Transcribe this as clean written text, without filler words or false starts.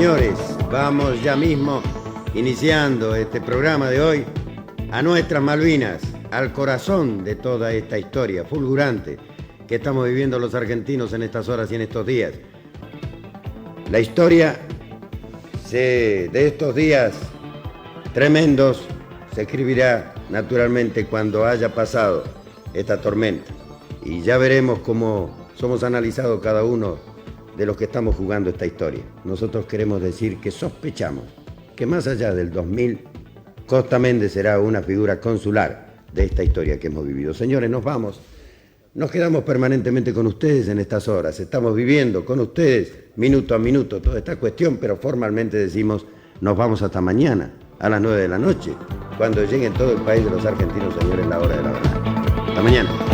señores, vamos ya mismo iniciando este programa de hoy a nuestras Malvinas, al corazón de toda esta historia fulgurante que estamos viviendo los argentinos en estas horas y en estos días. La historia de estos días tremendos se escribirá naturalmente cuando haya pasado esta tormenta y ya veremos cómo somos analizados cada uno de los que estamos jugando esta historia. Nosotros queremos decir que sospechamos que más allá del 2000, Costa Méndez será una figura consular de esta historia que hemos vivido. Señores, nos vamos. Nos quedamos permanentemente con ustedes en estas horas. Estamos viviendo con ustedes minuto a minuto toda esta cuestión, pero formalmente decimos nos vamos hasta mañana a las 9 de la noche, cuando llegue en todo el país de los argentinos, señores, la hora de la verdad. Hasta mañana.